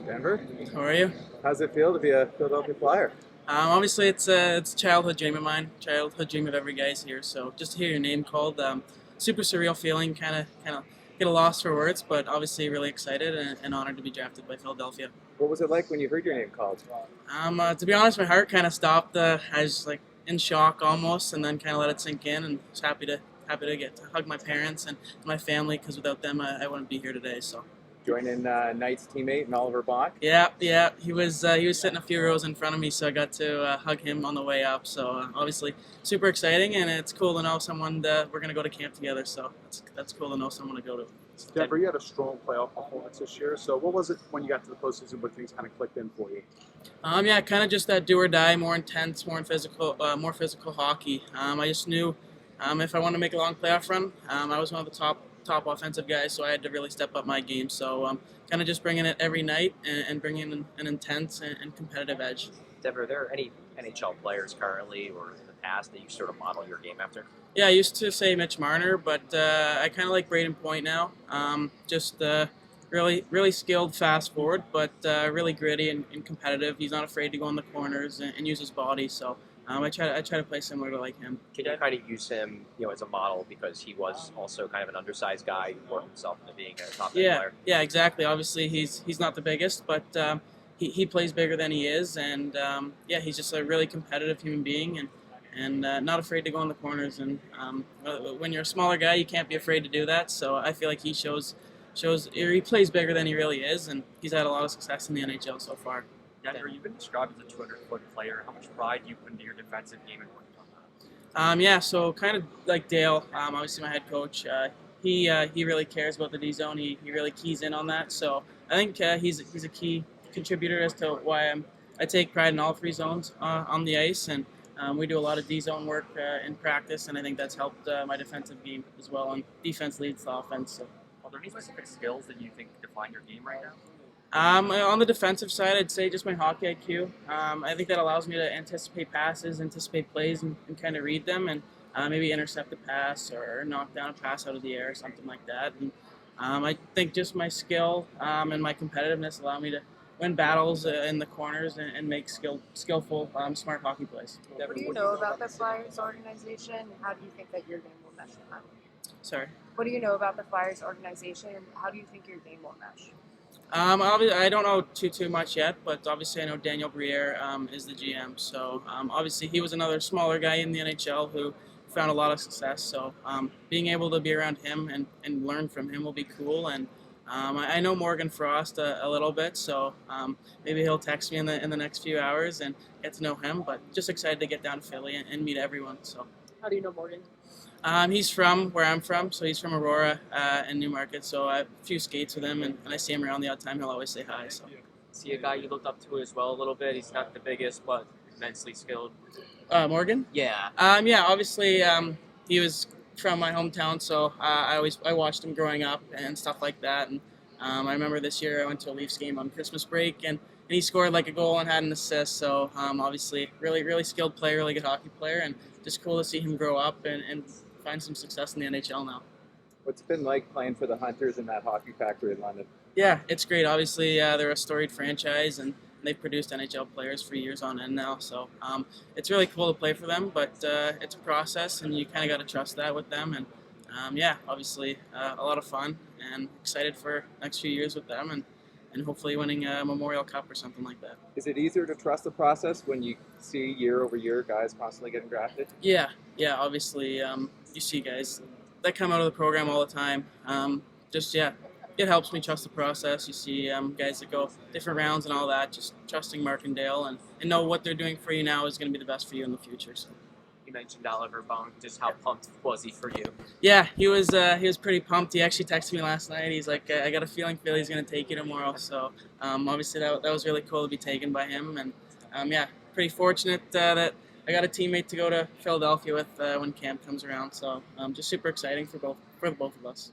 Denver, How are you? how's it feel to be a Philadelphia Flyer? Obviously, it's a childhood dream of mine, childhood dream of every guy's here. So just to hear your name called, super surreal feeling. Kind of get a loss for words, but obviously really excited and honored to be drafted by Philadelphia. What was it like when you heard your name called? To be honest, my heart kind of stopped. I was like in shock almost, and then kind of let it sink in, and was happy to get to hug my parents and my family because without them, I wouldn't be here today. So. Joining Knight's teammate and Oliver Bach? Yeah. He was sitting a few rows in front of me, so I got to hug him on the way up. So obviously, super exciting, and it's cool to know someone that we're gonna go to camp together. So that's cool to know someone to go to. Denver, you had a strong playoff performance this year. So what was it when you got to the postseason where things kind of clicked in for you? Yeah, kind of just that do or die, more intense, more physical hockey. I just knew if I wanted to make a long playoff run, I was one of the top offensive guys, so I had to really step up my game. So kind of just bringing it every night and bringing an intense and competitive edge. Denver, are there any NHL players currently or in the past that you sort of model your game after? Yeah, I used to say Mitch Marner, but I kind of like Braden Point now. Really skilled fast forward, but really gritty and competitive. He's not afraid to go in the corners and use his body. So I try to play similar to like him. Can you kind of use him, as a model because he was also kind of an undersized guy who worked himself into being a top end player? Yeah, exactly. Obviously, he's not the biggest, but he plays bigger than he is, and he's just a really competitive human being and not afraid to go in the corners. And when you're a smaller guy, you can't be afraid to do that. So I feel like he plays bigger than he really is, and he's had a lot of success in the NHL so far. Denver, you've been described as a 200-foot player. How much pride do you put into your defensive game and working on that? So kind of like Dale, obviously my head coach, he really cares about the D zone. He really keys in on that. So I think he's a key contributor as to why I take pride in all three zones on the ice, and we do a lot of D zone work in practice, and I think that's helped my defensive game as well. And defense leads the offense. So. Are there any specific skills that you think define your game right now? On the defensive side, I'd say just my hockey IQ. I think that allows me to anticipate passes, anticipate plays, and kind of read them, and maybe intercept a pass or knock down a pass out of the air or something like that. And I think just my skill and my competitiveness allow me to win battles in the corners and make skillful, smart hockey plays. What do you know about the Flyers organization, and how do you think that your game will mesh with them? Sorry. What do you know about the Flyers organization, and how do you think your game will mesh? I don't know too much yet, but obviously I know Daniel Briere is the GM. So obviously he was another smaller guy in the NHL who found a lot of success. So being able to be around him and learn from him will be cool. And I know Morgan Frost a little bit, so maybe he'll text me in the next few hours and get to know him. But just excited to get down to Philly and meet everyone. So. How do you know Morgan? He's from where I'm from, so he's from Aurora and Newmarket. So I have a few skates with him, and when I see him around the odd time, he'll always say hi. So. See a guy you looked up to as well a little bit. He's not the biggest, but immensely skilled. Morgan? Yeah. Obviously, he was from my hometown, so I watched him growing up and stuff like that. And I remember this year I went to a Leafs game on Christmas break, and he scored like a goal and had an assist. So obviously, really skilled player, really good hockey player, and just cool to see him grow up and find some success in the NHL now. What's it been like playing for the Hunters in that hockey factory in London? Yeah, it's great. Obviously, they're a storied franchise, and they've produced NHL players for years on end now. So it's really cool to play for them, but it's a process, and you kind of got to trust that with them. And obviously a lot of fun, and excited for next few years with them, and hopefully winning a Memorial Cup or something like that. Is it easier to trust the process when you see year over year guys constantly getting drafted? Yeah. Obviously, you see guys that come out of the program all the time. It helps me trust the process. You see guys that go different rounds and all that. Just trusting Mark and Dale and know what they're doing for you now is going to be the best for you in the future. So. You mentioned Oliver Bunk. Just how pumped was he for you? Yeah, he was pretty pumped. He actually texted me last night. He's like, I got a feeling Philly's going to take you tomorrow. So obviously that was really cool to be taken by him. And pretty fortunate that I got a teammate to go to Philadelphia with when camp comes around. So just super exciting for the both of us.